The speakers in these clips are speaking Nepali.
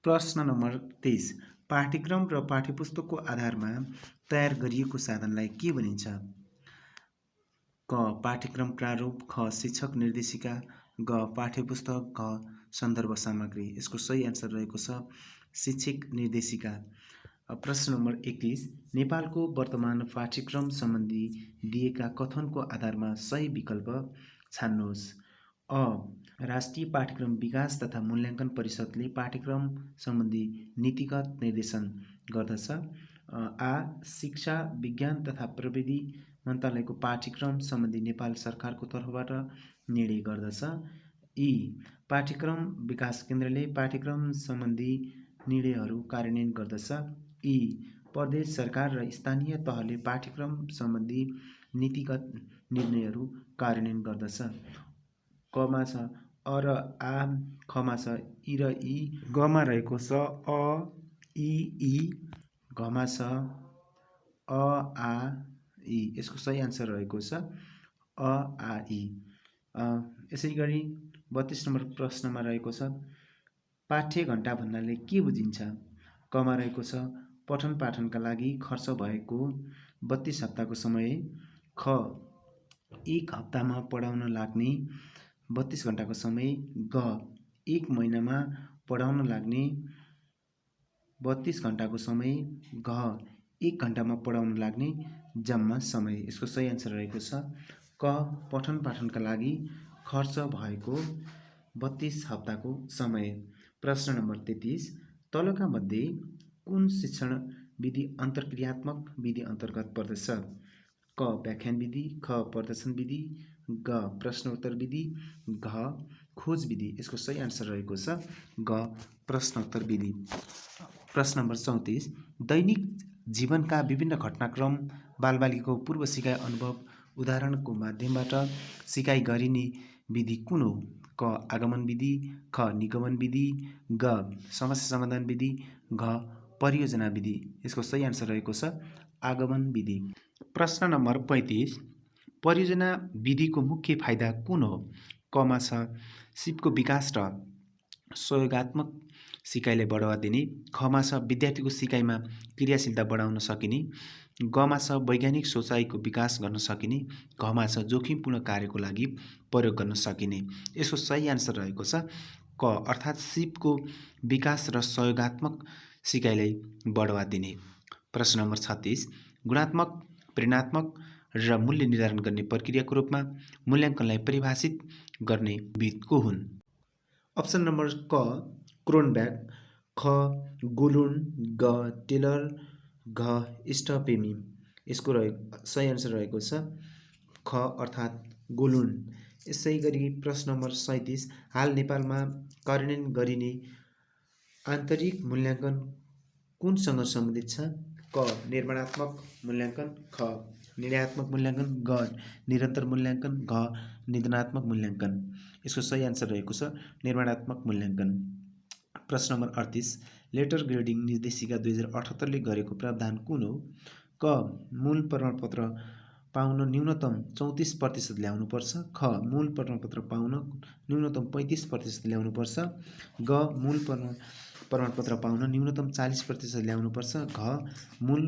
प्रश्न नम्बर 23 पाठ्यक्रम र पाठ्यपुस्तकको आधारमा तयार गरिएको साधनलाई के भनिन्छ? क पाठ्यक्रम प्रारूप, ख शिक्षक निर्देशिका, ग पाठ्यपुस्तक, घ सन्दर्भ सामग्री। यसको सही आन्सर रहेको छ शिक्षक निर्देशिका। प्रश्न नम्बर 31 नेपालको वर्तमान पाठ्यक्रम सम्बन्धी दिएका कथनको आधारमा सही विकल्प छान्नुहोस्। अ राष्ट्रिय पाठ्यक्रम विकास तथा मूल्याङ्कन परिषदले पाठ्यक्रम सम्बन्धी नीतिगत निर्देशन गर्दछ। आ शिक्षा विज्ञान तथा प्रविधि मन्त्रालयको पाठ्यक्रम सम्बन्धी नेपाल सरकारको तर्फबाट निर्णय गर्दछ। यी पाठ्यक्रम विकास केन्द्रले पाठ्यक्रम सम्बन्धी निर्णयहरू कार्यान्वयन गर्दछ। यी प्रदेश सरकार र स्थानीय तहले पाठ्यक्रम सम्बन्धी नीतिगत निर्णयहरू कार्यान्वयन गर्दछ। कमा छ अ र आ, खमा छ इ र ई, गमा रहेको छ अ इ, घमा छ अ आ इ। यसको सही आन्सर रहेको छ अ आ इ। यसै गरी 32 नम्बर प्रश्नमा रहेको छ पाठ्य घण्टा भन्नाले के बुझिन्छ? कमा रहेको छ पठन पाठनका लागि खर्च भएको 32 हप्ताको समय। ख एक हप्तामा पढाउन लाग्ने 32 घण्टाको समय। ग एक महिनामा पढाउन लाग्ने 32 घण्टाको समय। घ एक घण्टामा पढाउन लाग्ने जम्मा समय। यसको सही आन्सर रहेको छ क पठन पाठनका लागि खर्च भएको 32 हप्ताको समय। प्रश्न नम्बर 33 तलका मध्ये कुन शिक्षण विधि अन्तर्क्रियात्मक विधि अन्तर्गत पर्दछ? क व्याख्यान विधि, ख प्रदर्शन विधि, ग प्रश्नोत्तर विधि, घ खोज विधि। यसको सही आन्सर रहेको छ ग प्रश्नोत्तर विधि। प्रश्न नम्बर 34 दैनिक जीवनका विभिन्न घटनाक्रम बालबालिकाको पूर्व सिकाइ अनुभव उदाहरणको माध्यमबाट सिकाइ गरिने विधि कुन हो? क आगमन विधि, ख निगमन विधि, ग समस्या समाधान विधि, घ परियोजना विधि। यसको सही आन्सर रहेको छ आगमन विधि। प्रश्न नम्बर 35 परियोजना विधिको मुख्य फाइदा कुन हो? कमा छ सिपको विकास र सहयोगात्मक सिकाइलाई बढावा दिने। खमा छ विद्यार्थीको सिकाइमा क्रियाशीलता बढाउन सकिने। गमा छ वैज्ञानिक सोचाइको विकास गर्न सकिने। घमा छ जोखिमपूर्ण कार्यको लागि प्रयोग गर्न सकिने। यसको सही आन्सर रहेको छ क अर्थात् सिपको विकास र सहयोगात्मक सिकाइलाई बढावा दिने। प्रश्न नम्बर 36 गुणात्मक, प्रेरणात्मक र मूल्य निर्धारण गर्ने प्रक्रियाको रूपमा मूल्याङ्कनलाई परिभाषित गर्ने विद को हुन्? अप्सन नम्बर क क्रोनब्याक, ख गोलुन, ग टेलर, घ स्टपेमी। यसको सही आन्सर रहेको छ ख अर्थात् गोलुन। यसै गरी प्रश्न नम्बर 37 हाल नेपालमा कार्यान्वयन गरिने आन्तरिक मूल्याङ्कन कुनसँग सम्बन्धित छ? क निर्माणात्मक मूल्याङ्कन, ख निर्णयात्मक मूल्याङ्कन, ग निरन्तर मूल्याङ्कन, घ निदानात्मक मूल्याङ्कन। यसको सही आन्सर रहेको छ निर्माणात्मक मूल्याङ्कन। प्रश्न नम्बर 38 लेटर ग्रेडिङ निर्देशिका 2078 ले गरेको प्रावधान कुन हो? क मूल प्रमाणपत्र पाउन न्यूनतम 34% ल्याउनुपर्छ, ख मूल प्रमाणपत्र पाउन न्यूनतम 35% ल्याउनुपर्छ, ग मूल प्रमाणपत्र पाउन न्यूनतम 40% ल्याउनुपर्छ, घ मूल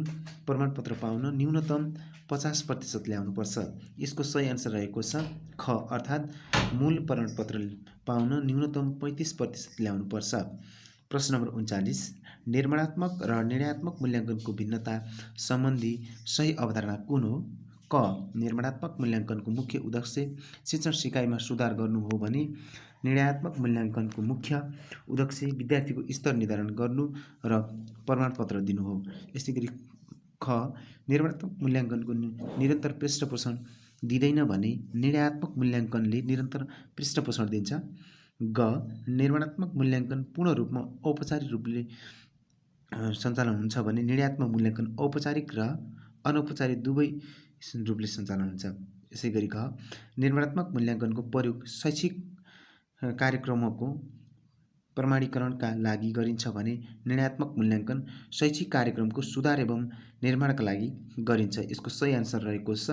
प्रमाणपत्र पाउन न्यूनतम 50% ल्याउनुपर्छ। यसको सही आन्सर रहेको छ ख अर्थात् मूल प्रमाणपत्र पाउन न्यूनतम 35% ल्याउनुपर्छ। प्रश्न नम्बर 39 निर्माणात्मक र निर्णयात्मक मूल्याङ्कनको भिन्नता सम्बन्धी सही अवधारणा कुन हो? क निर्माणात्मक मूल्याङ्कनको मुख्य उद्देश्य शिक्षण सिकाइमा सुधार गर्नु हो भने निर्णयात्मक मूल्याङ्कनको मुख्य उद्देश्य विद्यार्थीको स्तर निर्धारण गर्नु र प्रमाणपत्र दिनु हो। यसै गरी ख निर्माणात्मक मूल्याङ्कनको निरन्तर पृष्ठपोषण दिँदैन भने निर्णयात्मक मूल्याङ्कनले निरन्तर पृष्ठपोषण दिन्छ। ग निर्माणात्मक मूल्याङ्कन पूर्ण रूपमा औपचारिक रूपले सञ्चालन हुन्छ भने निर्णयात्मक मूल्याङ्कन औपचारिक र अनौपचारिक दुवै रूपले सञ्चालन हुन्छ। यसै गरी घ निर्माणात्मक मूल्याङ्कनको प्रयोग शैक्षिक कार्यक्रमको प्रमाणीकरणका लागि गरिन्छ भने निर्णयात्मक मूल्याङ्कन शैक्षिक कार्यक्रमको सुधार एवं निर्माणका लागि गरिन्छ। यसको सही आन्सर रहेको छ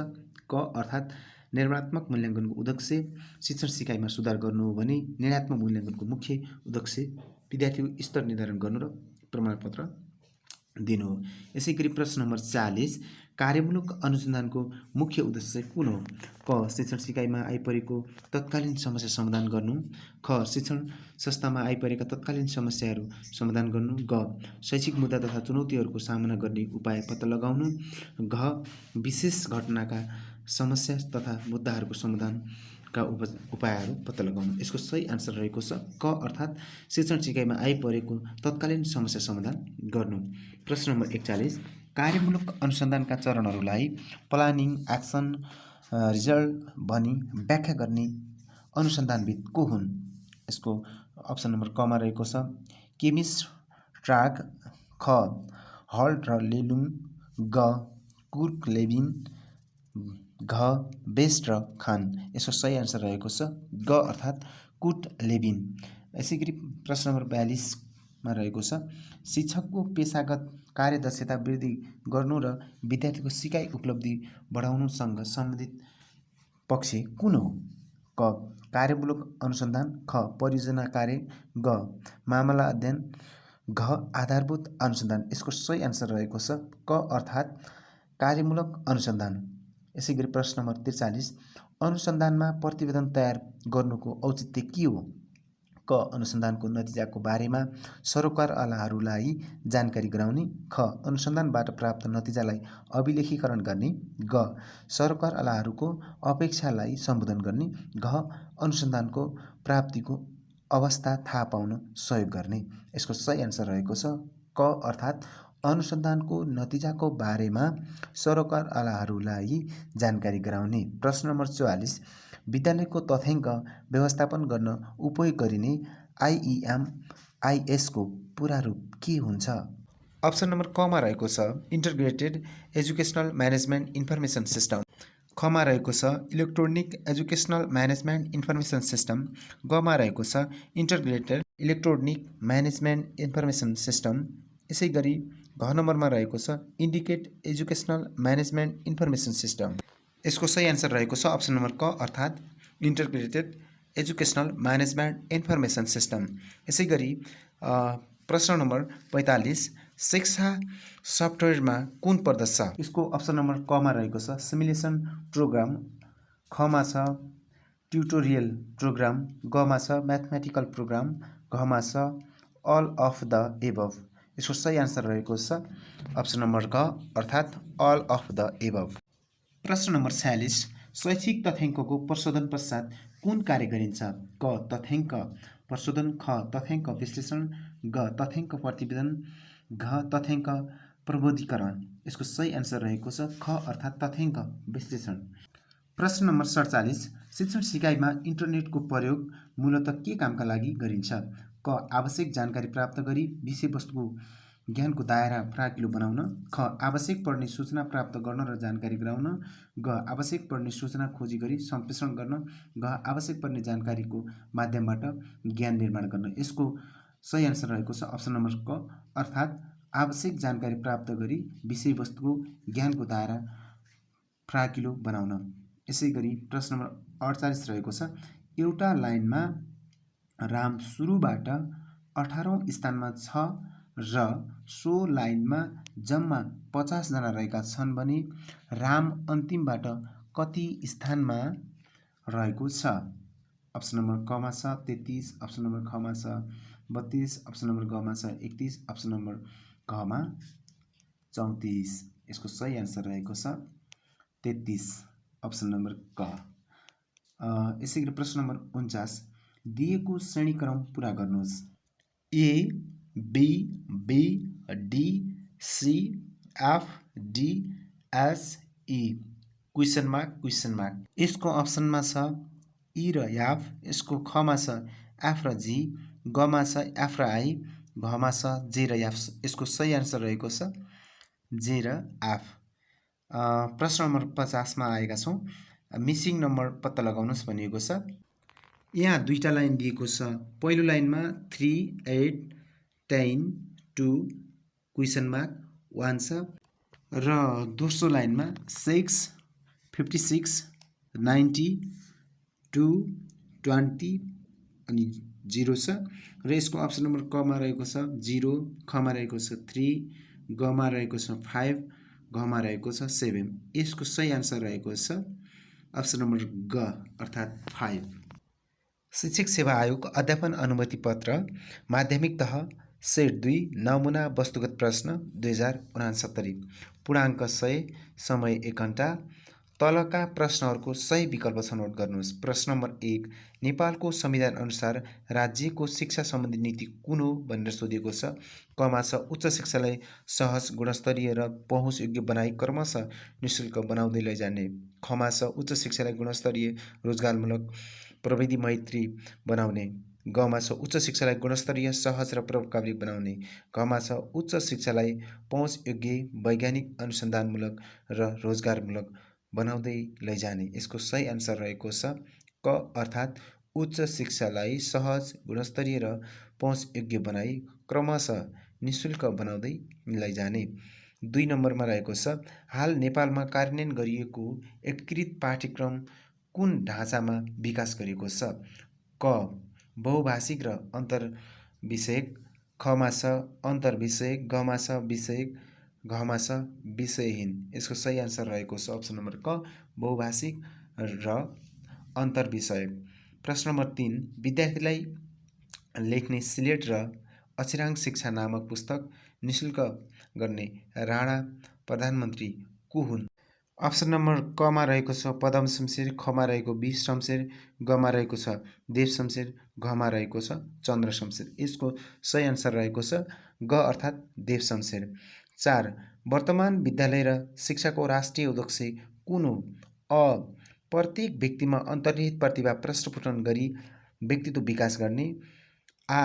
क अर्थात् निर्माणात्मक मूल्याङ्कनको उद्देश्य शिक्षण सिकाइमा सुधार गर्नु हो भने निर्णयात्मक मूल्याङ्कनको मुख्य उद्देश्य विद्यार्थीको स्तर निर्धारण गर्नु र प्रमाणपत्र दिनु हो। यसै गरी प्रश्न नम्बर 40 कार्यमूलक अनुसन्धानको मुख्य उद्देश्य कुन हो? क शिक्षण सिकाइमा आइपरेको तत्कालीन समस्या समाधान गर्नु, ख शिक्षण संस्थामा आइपरेका तत्कालीन समस्याहरू समाधान गर्नु, ग शैक्षिक मुद्दा तथा चुनौतीहरूको सामना गर्ने उपाय पत्ता लगाउनु, घ विशेष घटनाका समस्या तथा मुद्दाहरूको समाधानका उपायहरू पत्ता लगाउनु। यसको सही आन्सर रहेको छ क अर्थात् शिक्षण सिकाइमा आइपरेको तत्कालीन समस्या समाधान गर्नु। प्रश्न नम्बर 41 कार्यमूलक अनुसन्धानका चरणहरूलाई प्लानिङ, एक्सन, रिजल्ट भनी व्याख्या गर्ने अनुसन्धानविद को हुन्? यसको अप्सन नम्बर कमा रहेको छ केमिस्ट ट्राक, ख हल्ट र लेलुङ, ग कुर्क लेभिन, घ बेस्ट र खान। यसको सही आन्सर रहेको छ ग अर्थात् कुट लेभिन। यसै गरी प्रश्न नम्बर 42 मा रहेको छ शिक्षकको पेशागत कार्यदक्षता वृद्धि गर्नु र विद्यार्थीको सिकाइ उपलब्धि बढाउनुसँग सम्बन्धित पक्ष कुन हो? क कार्यमूलक अनुसन्धान, ख परियोजना कार्य, ग मामला अध्ययन, घ आधारभूत अनुसन्धान। यसको सही आन्सर रहेको छ क अर्थात् कार्यमूलक अनुसन्धान। यसै गरी प्रश्न नम्बर 43 अनुसन्धानमा प्रतिवेदन तयार गर्नुको औचित्य के हो? क अनुसन्धानको नतिजाको बारेमा सरोकारवालाहरूलाई जानकारी गराउने, ख अनुसन्धानबाट प्राप्त नतिजालाई अभिलेखीकरण गर्ने, ग सरोकारवालाहरूको अपेक्षालाई सम्बोधन गर्ने, घ अनुसन्धानको प्राप्तिको अवस्था थाहा पाउन सहयोग गर्ने। यसको सही आन्सर रहेको छ क अर्थात् अनुसन्धानको नतिजाको बारेमा सरोकारवालाहरूलाई जानकारी गराउने। प्रश्न नम्बर 44 विद्यालयको तथ्याङ्क व्यवस्थापन गर्न उपयोग गरिने IEMIS को पूरा रूप के हुन्छ? अप्सन नम्बर कमा रहेको छ integrated educational management information system, खमा रहेको छ electronic educational management information system, गमा रहेको छ integrated electronic management information system. यसै गरी घ नम्बरमा रहेको छ indicate educational management information system. यसको सही आन्सर रहेको छ अप्सन नम्बर क अर्थात् integrated educational management information system. यसै गरी प्रश्न नम्बर 45 शिक्षा सफ्टवेयरमा कुन पर्दछ? यसको अप्सन नम्बर कमा रहेको छ सिमुलेसन प्रोग्राम, खमा छ ट्युटोरियल प्रोग्राम, गमा छ म्याथमेटिकल प्रोग्राम, घमा छ अल अफ द एबभ। यसको सही आन्सर रहेको छ अप्सन नम्बर ग अर्थात् अल अफ द एबभ। प्रश्न नम्बर 46 शैक्षिक तथ्याङ्कको प्रशोधन पश्चात कुन कार्य गरिन्छ? क तथ्याङ्क प्रशोधन, ख तथ्याङ्क विश्लेषण, ग तथ्याङ्क प्रतिवेदन, घ तथ्याङ्क प्रबोधीकरण। यसको सही आन्सर रहेको छ ख अर्थात् तथ्याङ्क विश्लेषण। प्रश्न नम्बर 47 शिक्षण सिकाइमा इन्टरनेटको प्रयोग मूलतः के कामका लागि गरिन्छ? क आवश्यक जानकारी प्राप्त गरी विषयवस्तुको ज्ञानको दायरा फराकिलो बनाउन, ख आवश्यक पर्ने सूचना प्राप्त गर्न र जानकारी गराउन, ग आवश्यक पर्ने सूचना खोजी गरी सम्प्रेषण गर्न, घ आवश्यक पर्ने जानकारीको माध्यमबाट ज्ञान निर्माण गर्न। यसको सही आन्सर रहेको छ अप्सन नम्बर क अर्थात् आवश्यक जानकारी प्राप्त गरी विषयवस्तुको ज्ञानको दायरा फराकिलो बनाउन। यसै गरी प्रश्न नम्बर 48 रहेको छ एउटा लाइनमा राम सुरुबाट 18औं स्थानमा छ र सो लाइनमा जम्मा 50 जना रहेका छन् भने राम अन्तिमबाट कति स्थानमा रहेको छ? अप्सन नम्बर कमा छ 33, अप्सन नम्बर खमा छ 32, अप्सन नम्बर गमा छ 31, अप्सन नम्बर घमा 34। यसको सही आन्सर रहेको छ 33 अप्सन नम्बर क। यसै गरी प्रश्न नम्बर 49 दिएको श्रेणीक्रम पूरा गर्नुहोस्। A, B, B, D, C, F, D, S, E question mark. यसको अप्सनमा छ E र F, यसको खमा छ F र G, गमा छ F र I, घमा छ J र F। यसको सही आन्सर रहेको छ J र F। प्रश्न नम्बर 50 मा आएका छौँ मिसिङ नम्बर पत्ता लगाउनुहोस् भनिएको छ। यहाँ दुईटा लाइन दिएको छ। पहिलो लाइनमा 3, 8, 10, 2 क्वेसन मार्क 1 छ र दोस्रो लाइनमा 6, 56 90 2 20 अनि 0 छ र यसको अप्सन नम्बर कमा रहेको छ 0, खमा रहेको छ 3, गमा रहेको छ 5, घमा रहेको छ 7। यसको सही आन्सर रहेको छ अप्सन नम्बर ग अर्थात् 5। शिक्षक सेवा आयोग अध्यापन अनुमति पत्र माध्यमिक तह सेट 2 नमुना वस्तुगत प्रश्न 2069 पूर्णाङ्क 100 समय 1 घण्टा। तलका प्रश्नहरूको सही विकल्प छनौट गर्नुहोस्। प्रश्न नम्बर 1 नेपालको संविधान अनुसार राज्यको शिक्षा सम्बन्धी नीति कुन हो भनेर सोधिएको छ। कमा छ उच्च शिक्षालाई सहज गुणस्तरीय र पहुँचयोग्य बनाई क्रमशः निःशुल्क बनाउँदै लैजाने। खमा छ उच्च शिक्षालाई गुणस्तरीय रोजगारमूलक प्रविधि मैत्री बनाउने। गमा छ उच्च शिक्षालाई गुणस्तरीय सहज र प्रभावकारी बनाउने। घमा छ उच्च शिक्षालाई पहुँचयोग्य वैज्ञानिक अनुसन्धानमूलक र रोजगारमूलक बनाउँदै लैजाने। यसको सही आन्सर रहेको छ क अर्थात् उच्च शिक्षालाई सहज गुणस्तरीय र पहुँचयोग्य बनाई क्रमशः निःशुल्क बनाउँदै लैजाने। 2 नम्बरमा रहेको छ हाल नेपालमा कार्यान्वयन गरिएको एकीकृत पाठ्यक्रम कुन ढाँचामा विकास गरिएको छ। क बहुभाषिक र अन्तर्विषयक, खमा छ अन्तर्विषयक, गमा छ विषयक, घमा छ विषयहीन। यसको सही आन्सर रहेको छ अप्सन नम्बर क बहुभाषिक र अन्तर्विषयक। प्रश्न नम्बर 3 विद्यार्थीलाई लेख्ने सिलेट र अक्षराङ्क शिक्षा नामक पुस्तक निःशुल्क गर्ने राणा प्रधानमन्त्री को हुन्। अप्सन नम्बर कमा रहेको छ पदम शमशेर, खमा रहेको बी शमशेर, गमा रहेको छ देव शमशेर, घमा रहेको छ चन्द्र शमशेर। यसको सही आन्सर रहेको छ ग अर्थात् देव शमशेर। 4 वर्तमान विद्यालय र शिक्षाको राष्ट्रिय उद्देश्य कुन हो। अ प्रत्येक व्यक्तिमा अन्तर्निहित प्रतिभा प्रस्फुटन गरी व्यक्तित्व विकास गर्ने। आ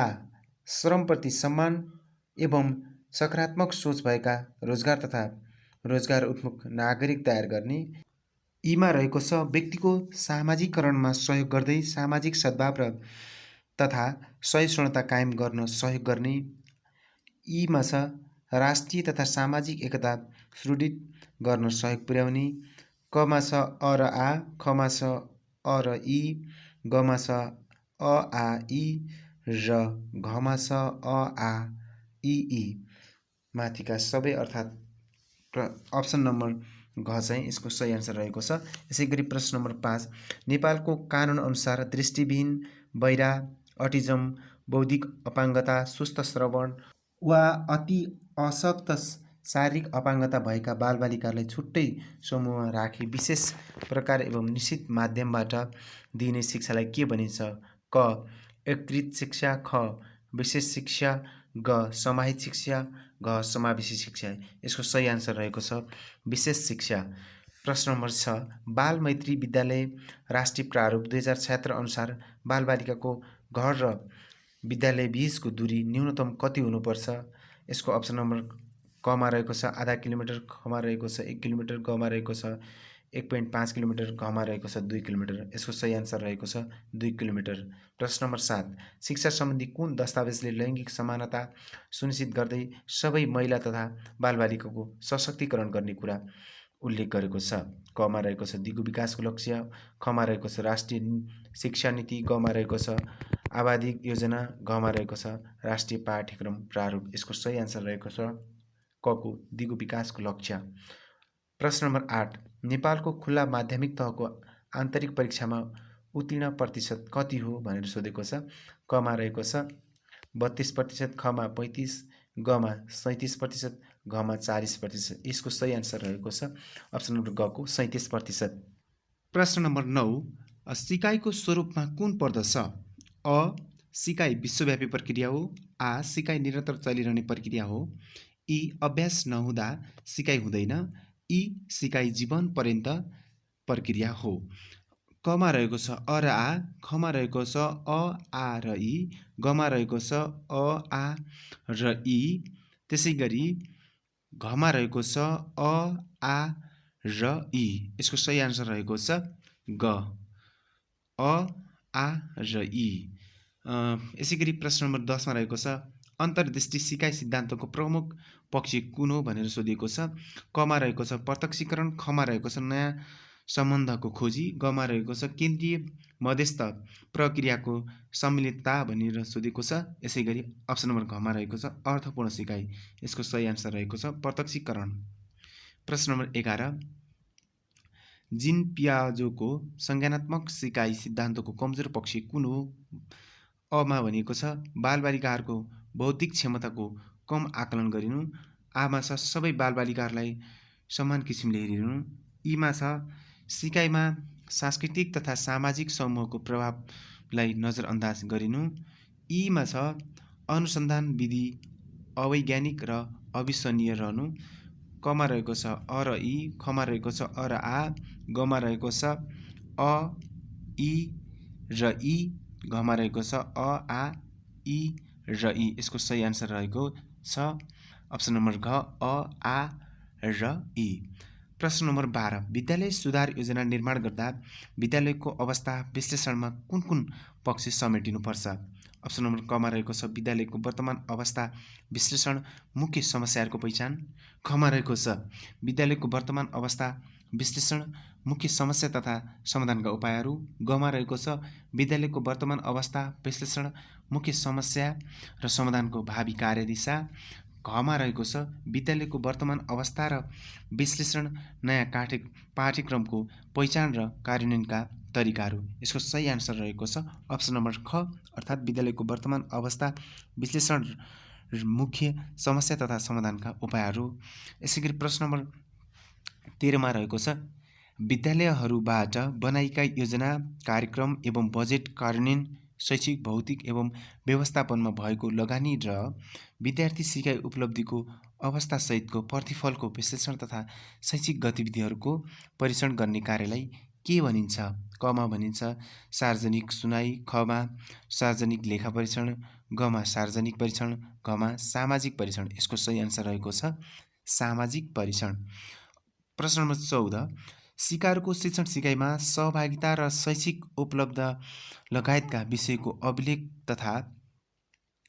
श्रमप्रति सम्मान एवं सकारात्मक सोच भएका रोजगार तथा रोजगार उन्मुख नागरिक तयार गर्ने। यीमा रहेको छ व्यक्तिको सामाजिकरणमा सहयोग गर्दै सामाजिक सद्भाव र तथा सहिष्णुता कायम गर्न सहयोग गर्ने। यीमा छ राष्ट्रिय तथा सामाजिक एकता सुदृढ गर्न सहयोग पुर्याउने। कमा छ अ र आ, खमा छ अ र ई, गमा छ अ आ ई र घमा छ अ आ ई। माथिका सबै अर्थात् अप्सन नम्बर घ चाहिँ यसको सही आन्सर रहेको छ। यसै गरी प्रश्न नम्बर 5 नेपालको कानुन अनुसार दृष्टिविहीन, बहिरा, अटिजम, बौद्धिक अपाङ्गता, सुस्त श्रवण वा अति अशक्त शारीरिक अपाङ्गता भएका बालबालिकालाई छुट्टै समूहमा राखी विशेष प्रकार एवं निश्चित माध्यमबाट दिइने शिक्षालाई के भनिन्छ। क एकीकृत शिक्षा, ख विशेष शिक्षा, ग समाहित शिक्षा, घ समावेशी शिक्षा। यसको सही आन्सर रहेको छ विशेष शिक्षा। प्रश्न नम्बर 6 बाल मैत्री विद्यालय राष्ट्रिय प्रारूप 2076 अनुसार बालबालिकाको घर र विद्यालय बीचको दूरी न्यूनतम कति हुनुपर्छ। यसको अप्सन नम्बर कमा रहेको छ आधा किलोमिटर, खमा रहेको छ 1 किलोमिटर, गमा रहेको छ 1.5 किलोमिटर, घमा रहेको छ 2 किलोमिटर। यसको सही आन्सर रहेको छ 2 किलोमिटर। प्रश्न नम्बर 7 शिक्षा सम्बन्धी कुन दस्तावेजले लैङ्गिक समानता सुनिश्चित गर्दै सबै महिला तथा बालबालिकाको सशक्तिकरण गर्ने कुरा उल्लेख गरेको छ। कमा रहेको छ दिगो विकासको लक्ष्य, खमा रहेको छ राष्ट्रिय शिक्षा नीति, गमा रहेको छ आबादी योजना, घमा रहेको छ राष्ट्रिय पाठ्यक्रम प्रारूप। यसको सही आन्सर रहेको छ कको दिगो विकासको लक्ष्य। प्रश्न नम्बर 8 नेपालको खुल्ला माध्यमिक तहको आन्तरिक परीक्षामा उत्तीर्ण प्रतिशत कति हो भनेर सोधेको छ। कमा रहेको छ 32%, खमा 35%, गमा 37%, घमा 40%। यसको सही आन्सर रहेको छ अप्सन नम्बर गको 37%। प्रश्न नम्बर 9 सिकाइको स्वरूपमा कुन पर्दछ। अ सिकाइ विश्वव्यापी प्रक्रिया हो, आ सिकाइ निरन्तर चलिरहने प्रक्रिया हो, यी अभ्यास नहुँदा सिकाइ हुँदैन, यी सिकाइ जीवन पर्यन्त प्रक्रिया हो। कमा रहेको छ अ र आ, खमा रहेको छ अ आ र ई, गमा रहेको छ अ आ र ई, त्यसै गरी घमा रहेको छ अ आ र ई। यसको सही आन्सर रहेको छ ग अ आ र ई। यसै गरी प्रश्न नम्बर 10 मा रहेको छ अन्तर्दृष्टि सिकाइ सिद्धान्तको प्रमुख पक्ष कुन हो भनेर सोधिएको छ। कमा रहेको छ प्रत्यक्षीकरण, खमा रहेको छ नयाँ सम्बन्धको खोजी। गमा रहेको छ केन्द्रीय मध्यस्थ प्रक्रियाको सम्मिलितता भनेर सोधेको छ। यसै गरी अप्सन नम्बर घमा रहेको छ अर्थपूर्ण सिकाइ। यसको सही आन्सर रहेको छ प्रत्यक्षीकरण। प्रश्न नम्बर 11 जीन पियाजोको संज्ञानात्मक सिकाइ सिद्धान्तको कमजोर पक्ष कुन हो? अमा भनेको छ बालबालिकाहरूको बौद्धिक क्षमताको कम आकलन गरिनु। आमा छ सबै बालबालिकाहरूलाई समान किसिमले हेरिनु। ईमा छ सिकाइमा सांस्कृतिक तथा सामाजिक समूहको प्रभावलाई नजरअन्दाज गरिनु। ईमा छ अनुसन्धान विधि अवैज्ञानिक र अविश्वसनीय रहनु। कमा रहेको छ अ र ई, खमा रहेको छ अ र आ, गमा रहेको छ अ, ई र ई, घमा रहेको छ अ, आ, ई र ई। यसको सही आन्सर रहेको छ अप्सन नम्बर घ अ, आ र ई। प्रश्न नम्बर 12 विद्यालय सुधार योजना निर्माण गर्दा विद्यालयको अवस्था विश्लेषणमा कुन कुन पक्ष समेटिनुपर्छ? अप्सन नम्बर कमा रहेको छ विद्यालयको वर्तमान अवस्था विश्लेषण मुख्य समस्याहरूको पहिचान। खमा रहेको छ विद्यालयको वर्तमान अवस्था विश्लेषण मुख्य समस्या तथा समाधानका उपायहरू। गमा रहेको छ विद्यालयको वर्तमान अवस्था विश्लेषण मुख्य समस्या र समाधानको भावी कार्यदिशा। घमा रहेको छ विद्यालयको वर्तमान अवस्था र विश्लेषण नयाँ पाठ्यक्रमको पहिचान र कार्यान्वयनका तरिकाहरू। यसको सही आन्सर रहेको छ अप्सन नम्बर ख अर्थात् विद्यालयको वर्तमान अवस्था विश्लेषण मुख्य समस्या तथा समाधानका उपायहरू। यसै गरी प्रश्न नम्बर 13मा रहेको छ विद्यालयहरूबाट बनाइएका योजना कार्यक्रम एवं बजेट कार्यान्वयन शैक्षिक भौतिक एवं व्यवस्थापनमा भएको लगानी र विद्यार्थी सिकाइ उपलब्धिको अवस्थासहितको प्रतिफलको विश्लेषण तथा शैक्षिक गतिविधिहरूको परीक्षण गर्ने कार्यलाई के भनिन्छ? कमा भनिन्छ सार्वजनिक सुनाइ। खमा सार्वजनिक लेखा परीक्षण। गमा सार्वजनिक परीक्षण। घमा सामाजिक परीक्षण। यसको सही आन्सर रहेको छ सामाजिक परीक्षण। प्रश्न नम्बर 14 सिकारुको शिक्षण सिकाइमा सहभागिता र शैक्षिक उपलब्ध लगायतका विषयको अभिलेख तथा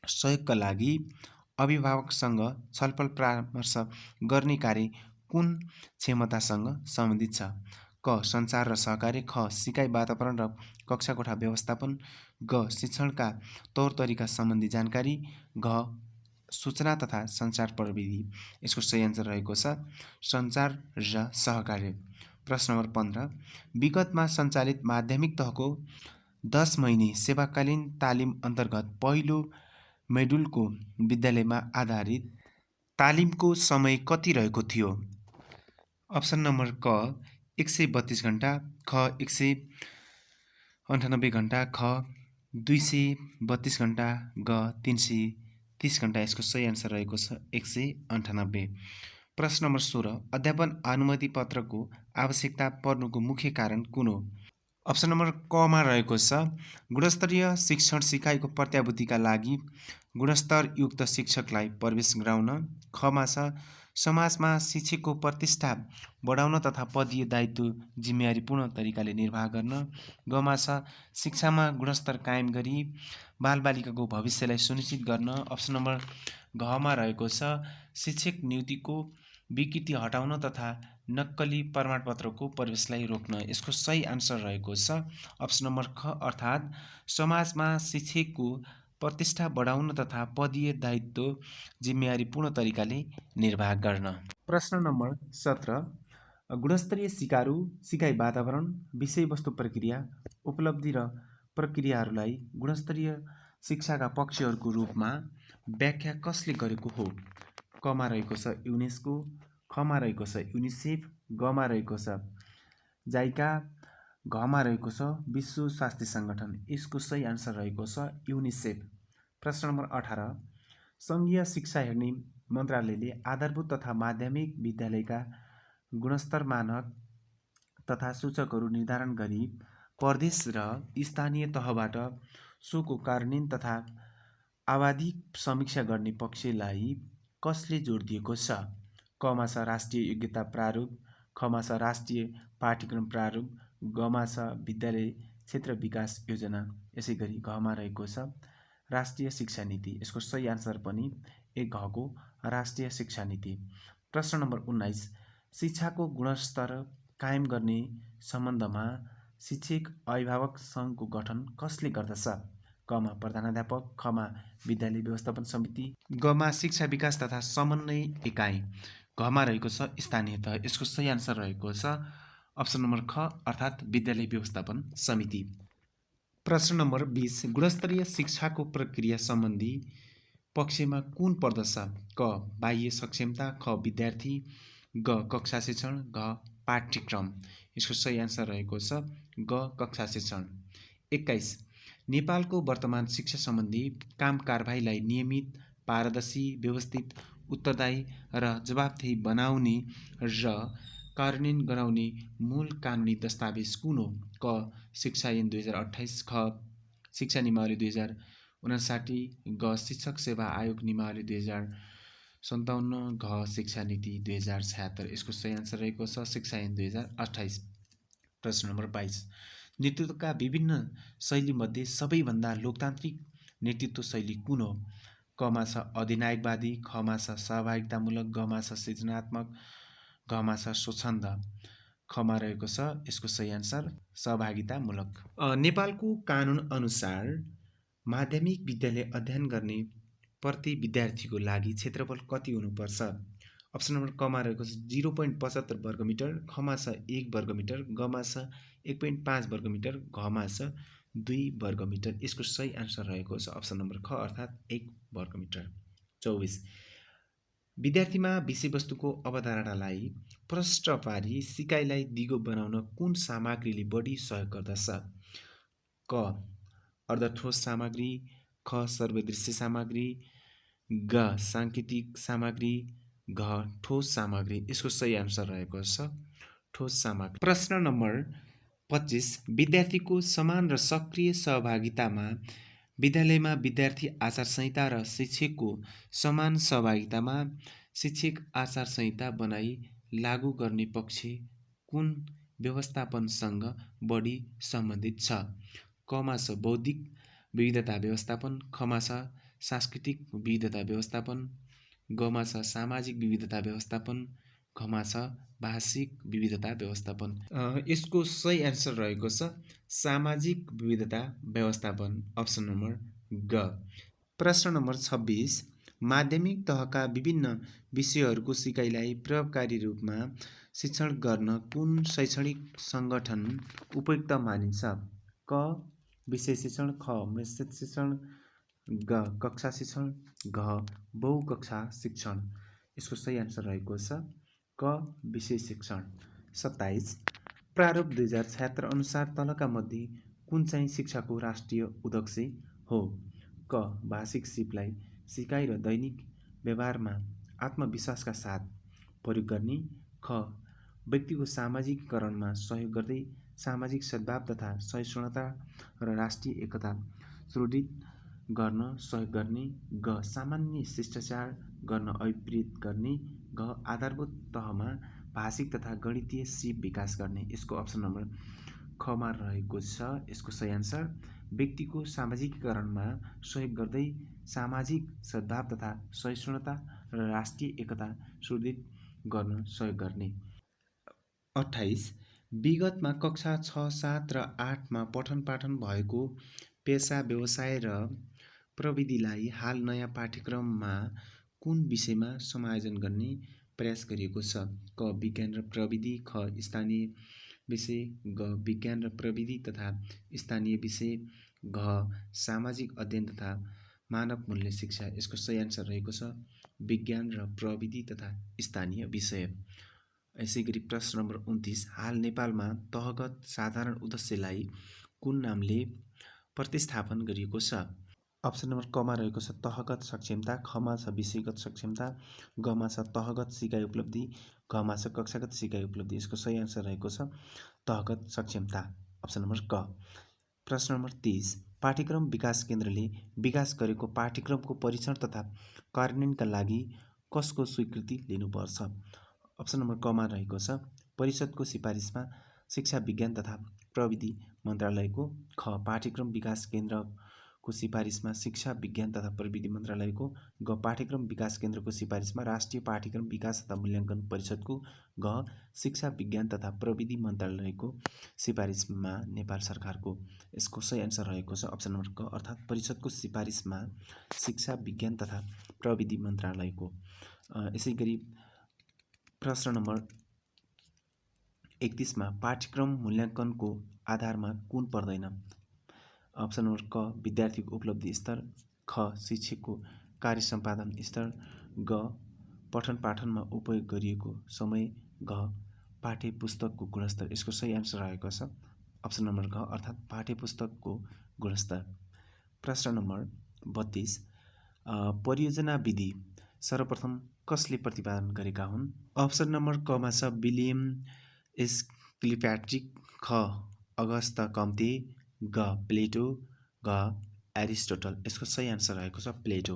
सहयोगका लागि अभिभावकसँग छलफल परामर्श गर्ने कार्य कुन क्षमतासँग सम्बन्धित छ? क सञ्चार र सहकार्य। ख सिकाइ वातावरण र कक्षा कोठा व्यवस्थापन। ग शिक्षणका तौर तरिका सम्बन्धी जानकारी। घ सूचना तथा सञ्चार प्रविधि। यसको सही आन्सर रहेको छ सञ्चार र सहकार्य। प्रश्न नम्बर 15 विगतमा सञ्चालित माध्यमिक तहको 10 महिने सेवाकालीन तालिम अन्तर्गत पहिलो मोड्युलको विद्यालयमा आधारित तालिमको समय कति रहेको थियो? अप्सन नम्बर क 132 घण्टा। ख 198 घण्टा। ख 232 घण्टा। ग 330 घण्टा। यसको सही आन्सर रहेको छ 198। प्रश्न नम्बर 16 अध्यापन अनुमति पत्रको आवश्यकता पर्नुको मुख्य कारण कुन हो? अप्सन नम्बर कमा रहेको छ गुणस्तरीय शिक्षण सिकाइको प्रत्याभूतिका लागि गुणस्तरयुक्त शिक्षकलाई प्रवेश गराउन। खमा छ समाजमा शिक्षकको प्रतिष्ठा बढाउन तथा पदीय दायित्व जिम्मेवारीपूर्ण तरिकाले निर्वाह गर्न। गमा छ शिक्षामा गुणस्तर कायम गरी बालबालिकाको भविष्यलाई सुनिश्चित गर्न। अप्सन नम्बर घमा रहेको छ शिक्षक नियुक्तिको विकृति हटाउन तथा नक्कली प्रमाणपत्रको प्रवेशलाई रोक्न। यसको सही आन्सर रहेको छ अप्सन नम्बर ख अर्थात् समाजमा शिक्षकको प्रतिष्ठा बढाउन तथा पदीय दायित्व जिम्मेवारीपूर्ण तरिकाले निर्वाह गर्न। प्रश्न नम्बर 17 गुणस्तरीय सिकाइ वातावरण विषयवस्तु प्रक्रिया उपलब्धि र प्रक्रियाहरूलाई गुणस्तरीय शिक्षाका पक्षहरूको रूपमा व्याख्या कसले गरेको हो? कमा रहेको छ युनेस्को। खमा रहेको छ युनिसेफ। गमा रहेको छ जाइका। घमा रहेको छ विश्व स्वास्थ्य सङ्गठन। यसको सही आन्सर रहेको छ युनिसेफ। प्रश्न नम्बर 18 सङ्घीय शिक्षा हेर्ने मन्त्रालयले आधारभूत तथा माध्यमिक विद्यालयका गुणस्तर मानक तथा सूचकहरू निर्धारण गरी प्रदेश र स्थानीय तहबाट सोको कार्यान्वयन तथा आवधिक समीक्षा गर्ने पक्षलाई कसले जोड दिएको छ? कमा छ राष्ट्रिय योग्यता प्रारूप। खमा छ राष्ट्रिय पाठ्यक्रम प्रारूप। गमा छ विद्यालय क्षेत्र विकास योजना। यसै गरी घमा रहेको छ राष्ट्रिय शिक्षा नीति। यसको सही आन्सर पनि एक घको राष्ट्रिय शिक्षा नीति। प्रश्न नम्बर 19 शिक्षाको गुणस्तर कायम गर्ने सम्बन्धमा शिक्षक अभिभावक सङ्घको गठन कसले गर्दछ? कमा प्रधानाध्यापक, खमा विद्यालय व्यवस्थापन समिति, गमा शिक्षा विकास तथा समन्वय इकाइ, घमा रहेको छ स्थानीय तह। यसको सही आन्सर रहेको छ अप्सन नम्बर ख अर्थात् विद्यालय व्यवस्थापन समिति। प्रश्न नम्बर 20 गुणस्तरीय शिक्षाको प्रक्रिया सम्बन्धी पक्षमा कुन पर्दछ? क बाह्य सक्षमता, ख विद्यार्थी, ग कक्षा शिक्षण, घ पाठ्यक्रम। यसको सही आन्सर रहेको छ ग कक्षा शिक्षण। 21 नेपालको वर्तमान शिक्षा सम्बन्धी काम कारबाहीलाई नियमित, पारदर्शी, व्यवस्थित, उत्तरदायी र जवाफदेही बनाउने र कार्यान्वयन गराउने मूल कानुनी दस्तावेज कुन हो? क शिक्षा ऐन 2028, ख शिक्षा नियमावली 2059, ग शिक्षक सेवा आयोग नियमावली 2057, घ शिक्षा नीति 2076। यसको सही आन्सर रहेको छ शिक्षा ऐन 2028। प्रश्न नम्बर 22 नेतृत्वका विभिन्न शैलीमध्ये सबैभन्दा लोकतान्त्रिक नेतृत्व शैली कुन हो? कमा छ अधिनायकवादी, खमा छ सहभागितामूलक, गमा छ सृजनात्मक, घमा छ स्वच्छन्द। खमा रहेको छ यसको सही आन्सर सहभागितामूलक। नेपालको कानुन अनुसार माध्यमिक विद्यालय अध्ययन गर्ने प्रति विद्यार्थीको लागि क्षेत्रफल कति हुनुपर्छ? अप्सन नम्बर कमा रहेको छ 0.75 वर्गमिटर, खमा छ 1 वर्गमिटर, गमा छ 1.5 वर्गमिटर, घमा छ 2 वर्गमिटर। यसको सही आन्सर रहेको छ अप्सन नम्बर ख अर्थात् 1 वर्गमिटर। 24 विद्यार्थीमा विषयवस्तुको अवधारणालाई प्रष्ट पारी सिकाइलाई दिगो बनाउन कुन सामग्रीले बढी सहयोग गर्दछ? क अर्धठोस सामग्री, ख सर्वदृश्य सामग्री, ग साङ्केतिक सामग्री, घ ठोस सामग्री। यसको सही आन्सर रहेको छ ठोस सामग्री। प्रश्न नम्बर 25 विद्यार्थीको समान र सक्रिय सहभागितामा विद्यालयमा विद्यार्थी आचार संहिता र शिक्षकको समान सहभागितामा शिक्षक आचार संहिता बनाई लागू गर्ने पक्ष कुन व्यवस्थापनसँग बढी सम्बन्धित छ? कमा छ बौद्धिक विविधता व्यवस्थापन, खमा छ सांस्कृतिक विविधता व्यवस्थापन, गमा छ सामाजिक विविधता व्यवस्थापन, घमा छ भाषिक विविधता व्यवस्थापन। यसको सही आन्सर रहेको छ सामाजिक विविधता व्यवस्थापन अप्सन नम्बर ग। प्रश्न नम्बर 26 माध्यमिक तहका विभिन्न विषयहरूको सिकाइलाई प्रभावकारी रूपमा शिक्षण गर्न कुन शैक्षणिक सङ्गठन उपयुक्त मानिन्छ? क विषय शिक्षण, ख मिश्रित शिक्षण, ग कक्षा शिक्षण, घ बहुकक्षा शिक्षण। यसको सही आन्सर रहेको छ क विषय शिक्षण। 27 प्रारूप 2076 अनुसार तलका मध्ये कुन चाहिँ शिक्षाको राष्ट्रिय उद्देश्य हो? क भाषिक सिपलाई सिकाइ र दैनिक व्यवहारमा आत्मविश्वासका साथ प्रयोग गर्ने, ख व्यक्तिको सामाजिककरणमा सहयोग गर्दै सामाजिक सद्भाव तथा सहिष्णुता र राष्ट्रिय एकता सुदृढ गर्न सहयोग गर्ने, ग सामान्य शिष्टाचार गर्न अभिप्रेरित गर्ने, घ आधारभूत तहमा भाषिक तथा गणितीय सिप विकास गर्ने। यसको अप्सन नम्बर खमा रहेको छ यसको सही आन्सर व्यक्तिको सामाजिकीकरणमा सहयोग गर्दै सामाजिक सद्भाव तथा सहिष्णुता र राष्ट्रिय एकता सुदृढ गर्न सहयोग गर्ने। 28 विगतमा कक्षा 6, 7 र 8मा पठन पाठन भएको पेशा, व्यवसाय र प्रविधिलाई हाल नयाँ पाठ्यक्रममा कुन विषयमा समायोजन गर्ने प्रयास गरिएको छ? क विज्ञान र प्रविधि, ख स्थानीय विषय, ग विज्ञान र प्रविधि तथा स्थानीय विषय, घ सामाजिक अध्ययन तथा मानव मूल्य शिक्षा। यसको सही आन्सर रहेको छ विज्ञान र प्रविधि तथा स्थानीय विषय। यसै गरी प्रश्न नम्बर 29 हाल नेपालमा तहगत साधारण उद्देश्यलाई कुन नामले प्रतिस्थापन गरिएको छ? अप्सन नम्बर कमा रहेको छ तहगत सक्षमता, खमा छ विषयगत सक्षमता, गमा छ तहगत सिकाइ उपलब्धि, घमा छ कक्षागत सिकाइ उपलब्धि। यसको सही आन्सर रहेको छ तहगत सक्षमता अप्सन नम्बर क। प्रश्न नम्बर 30 पाठ्यक्रम विकास केन्द्रले विकास गरेको पाठ्यक्रमको परीक्षण तथा कार्यान्वयनका लागि कसको स्वीकृति लिनुपर्छ? अप्सन नम्बर कमा रहेको छ परिषदको सिफारिसमा शिक्षा विज्ञान तथा प्रविधि मन्त्रालयको, ख पाठ्यक्रम विकास केन्द्रको को सिफारिसमा शिक्षा विज्ञान तथा प्रविधि मन्त्रालयको, ग पाठ्यक्रम विकास केन्द्रको सिफारिसमा राष्ट्रिय पाठ्यक्रम विकास तथा मूल्याङ्कन परिषदको, घ शिक्षा विज्ञान तथा प्रविधि मन्त्रालयको सिफारिसमा नेपाल सरकारको। यसको सही एन्सर रहेको छ अप्सन नम्बर क, अर्थात् परिषदको सिफारिसमा शिक्षा विज्ञान तथा प्रविधि मन्त्रालयको। यसै गरी प्रश्न नम्बर 31 मा पाठ्यक्रम मूल्याङ्कनको आधारमा कुन पर्दैन? अप्सन नम्बर क विद्यार्थीको उपलब्धि स्तर, ख शिक्षकको कार्य सम्पादन स्तर, ग पठन पाठनमा उपयोग गरिएको समय, घ पाठ्य पुस्तकको गुणस्तर। यसको सही एन्सर रहेको छ अप्सन नम्बर घ, अर्थात् पाठ्य पुस्तकको गुणस्तर। प्रश्न नम्बर 32 परियोजना विधि सर्वप्रथम कसले प्रतिपादन गरेका हुन्? अप्सन नम्बर कमा छ विलियम एस किलप्याट्रिक, ख अगस्ता कम्ते, ग प्लेटो, घ एरिस्टोटल। यसको सही एन्सर रहेको छ प्लेटो।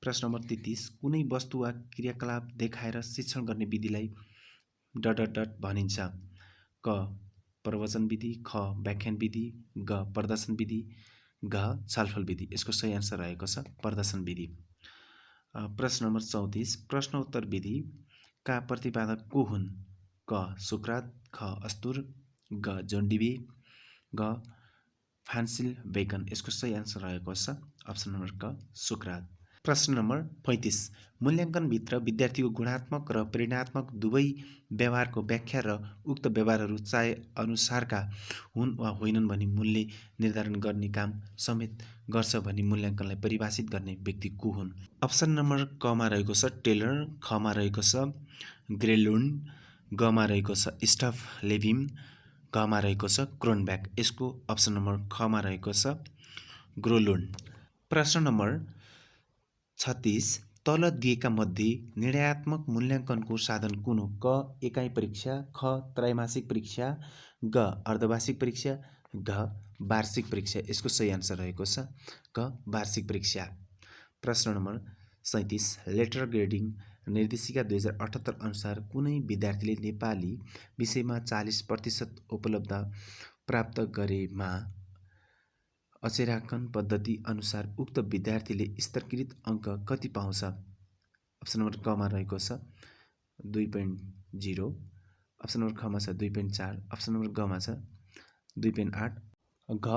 प्रश्न नम्बर 33 कुनै वस्तु वा क्रियाकलाप देखाएर शिक्षण गर्ने विधिलाई ... भनिन्छ? क प्रवचन विधि, ख व्याख्यान विधि, ग प्रदर्शन विधि, घ छलफल विधि। यसको सही एन्सर रहेको छ प्रदर्शन विधि। प्रश्न नम्बर 34 प्रश्नोत्तर विधिका प्रतिपादक को हुन्? क सोक्रात, ख अस्तुर, ग जोन डिबे, घ फ्रान्सिस बेकन। यसको सही एन्सर रहेको छ अप्सन नम्बर क सोक्रात। प्रश्न नम्बर 35 मूल्याङ्कनभित्र विद्यार्थीको गुणात्मक र प्रेरणात्मक दुवै व्यवहारको व्याख्या र उक्त व्यवहारहरू चाहे अनुसारका हुन् वा होइनन् भनी मूल्य निर्धारण गर्ने काम समेत गर्छ भनी मूल्याङ्कनलाई परिभाषित गर्ने व्यक्ति को हुन्? अप्सन नम्बर कमा रहेको छ टेलर, खमा रहेको छ ग्रेलुन्ड, गमा रहेको छ स्टफ लेभिम, घमा रहेको छ क्रोनब्याक। यसको अप्सन नम्बर खमा रहेको छ ग्रोलुन्ड। प्रश्न नम्बर 36 तल दिएका मध्ये निर्णयात्मक मूल्याङ्कनको साधन कुन हो? क एकाइ परीक्षा, ख त्रैमासिक परीक्षा, ग अर्धवार्षिक परीक्षा, घ वार्षिक परीक्षा। यसको सही एन्सर रहेको छ क वार्षिक परीक्षा। प्रश्न नम्बर 37 लेटर ग्रेडिङ निर्देशिका 2078 अनुसार कुनै विद्यार्थीले नेपाली विषयमा 40% उपलब्ध प्राप्त गरेमा अचेराङ्कन पद्धति अनुसार उक्त विद्यार्थीले स्तरकृत अङ्क कति पाउँछ? अप्सन नम्बर कमा रहेको छ 2.0, अप्सन नम्बर खमा छ 2.4, अप्सन नम्बर गमा छ 2.8, घ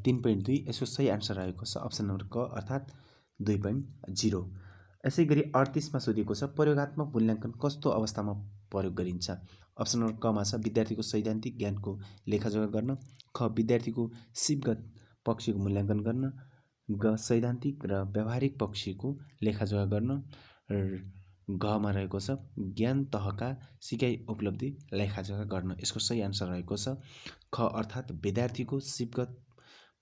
3.2। यसको सही एन्सर रहेको छ अप्सन नम्बर क, अर्थात् 2.0। यसै गरी 38 मा सोधिएको छ प्रयोगात्मक मूल्याङ्कन कस्तो अवस्थामा प्रयोग गरिन्छ? अप्सन नम्बर कमा छ विद्यार्थीको सैद्धान्तिक ज्ञानको लेखाजोखा गर्न, ख विद्यार्थीको सिपगत पक्षको मूल्याङ्कन गर्न, ग सैद्धान्तिक र व्यावहारिक पक्षको लेखाजोखा गर्न, घमा रहेको छ ज्ञान तहका सिकाइ उपलब्धि लेखाजोखा गर्न। यसको सही एन्सर रहेको छ ख, अर्थात् विद्यार्थीको सिपगत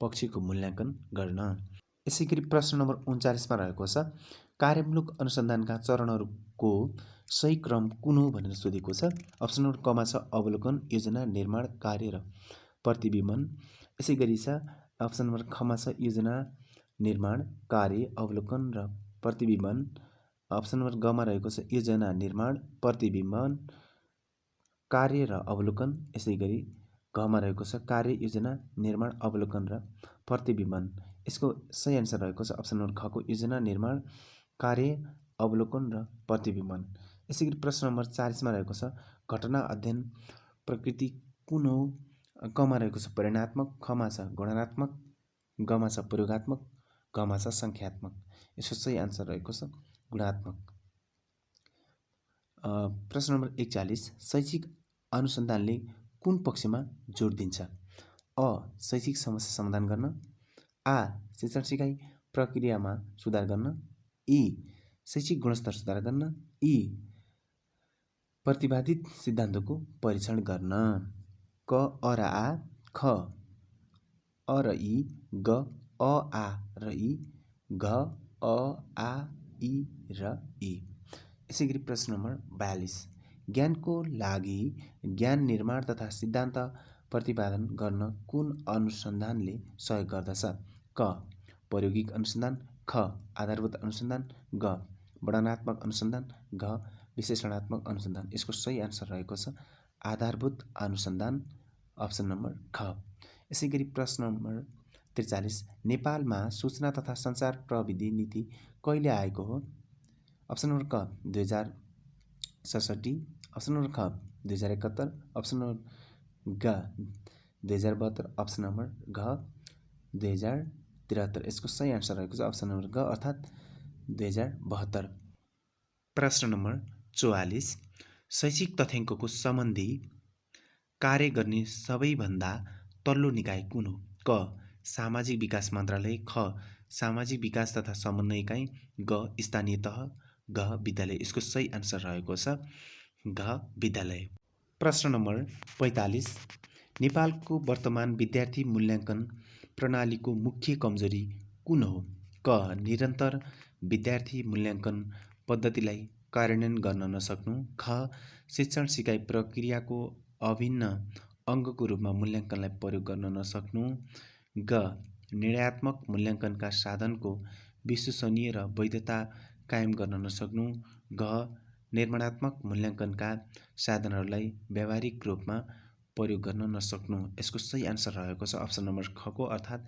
पक्षको मूल्याङ्कन गर्न। यसै गरी प्रश्न नम्बर 39 मा रहेको छ कार्यमूलक अनुसन्धानका चरणहरूको सही क्रम कुन हो भनेर सोधेको छ। अप्सन नम्बर कमा छ अवलोकन, योजना, निर्माण, कार्य र प्रतिबिम्बन। यसै गरी छ अप्सन नम्बर खमा छ योजना, निर्माण, कार्य, अवलोकन र प्रतिबिम्बन। अप्सन नम्बर गमा रहेको छ योजना, निर्माण, प्रतिबिम्बन, कार्य र अवलोकन। यसै गरी घमा रहेको छ कार्य, योजना, निर्माण, अवलोकन र प्रतिबिम्बन। यसको सही एन्सर रहेको छ अप्सन नम्बर खको योजना, निर्माण, कार्य, अवलोकन र प्रतिबिम्बन। यसै गरी प्रश्न नम्बर 40 मा रहेको छ घटना अध्ययन प्रकृति कुन हो? कमा रहेको छ परिमाणात्मक, खमा छ गुणात्मक, गमा छ प्रयोगात्मक, घमा छ सङ्ख्यात्मक। यसको सही एन्सर रहेको छ गुणात्मक। प्रश्न नम्बर 41 शैक्षिक अनुसन्धानले कुन पक्षमा जोड दिन्छ? अ शैक्षिक समस्या समाधान गर्न, आ शिक्षण सिकाइ प्रक्रियामा सुधार गर्न, ई शैक्षिक गुणस्तर सुधार गर्न, ई प्रतिपादित सिद्धान्तको परीक्षण गर्न। क अ र आ, ख अ र ई, ग अ आ र ई, घ अ आ ई र ई। यसै गरी प्रश्न नम्बर 42 ज्ञानको लागि ज्ञान निर्माण तथा सिद्धान्त प्रतिपादन गर्न कुन अनुसन्धानले सहयोग गर्दछ? क प्रायोगिक अनुसन्धान, ख आधारभूत अनुसन्धान, ग वर्णनात्मक अनुसन्धान, घ विश्लेषणात्मक अनुसन्धान। यसको सही एन्सर रहेको छ आधारभूत अनुसन्धान, अप्सन नम्बर ख। यसै गरी प्रश्न नम्बर 43 नेपालमा सूचना तथा सञ्चार प्रविधि नीति कहिले आएको हो? अप्सन नम्बर क 2067, अप्सन नम्बर ख 2071, अप्सन नम्बर ग 2072, अप्सन नम्बर घ 2073। यसको सही आन्सर रहेको छ अप्सन नम्बर ग अर्थात् 2072। प्रश्न नम्बर 44 शैक्षिक तथ्याङ्कको सम्बन्धी कार्य गर्ने सबैभन्दा तल्लो निकाय कुन हो? क सामाजिक विकास मन्त्रालय, ख सामाजिक विकास तथा समन्वय इकाइ, ग स्थानीय तह, घ विद्यालय। यसको सही आन्सर रहेको छ घ विद्यालय। प्रश्न नम्बर 45 नेपालको वर्तमान विद्यार्थी मूल्याङ्कन प्रणालीको मुख्य कमजोरी कुन हो? क निरन्तर विद्यार्थी मूल्याङ्कन पद्धतिलाई कार्यान्वयन गर्न नसक्नु, ख शिक्षण सिकाइ प्रक्रियाको अभिन्न अङ्गको रूपमा मूल्याङ्कनलाई प्रयोग गर्न नसक्नु, ग निर्णयात्मक मूल्याङ्कनका साधनको विश्वसनीय र वैधता कायम गर्न नसक्नु, घ निर्माणात्मक मूल्याङ्कनका साधनहरूलाई व्यावहारिक रूपमा प्रयोग गर्न नसक्नु। यसको सही आन्सर रहेको छ अप्सन नम्बर खको अर्थात्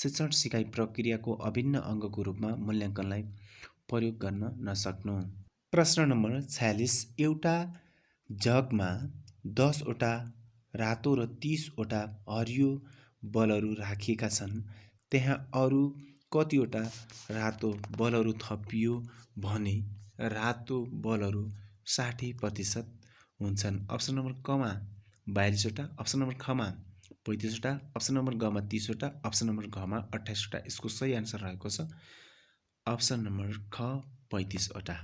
शिक्षण सिकाइ प्रक्रियाको अभिन्न अङ्गको रूपमा मूल्याङ्कनलाई प्रयोग गर्न नसक्नु। प्रश्न नम्बर 46 एउटा जगमा 10 वटा रातो र 30 वटा हरियो बलहरू राखिएका छन्, त्यहाँ अरू कतिवटा रातो बलहरू थपियो भने रातो बलहरू 60% हुन्छन्? अप्सन नम्बर कमा 42 वटा, अप्सन नम्बर खमा 35 वटा, अप्सन नम्बर गमा 30 वटा, अप्सन नम्बर घमा 28 वटा। यसको सही आन्सर रहेको छ अप्सन नम्बर ख 35 वटा।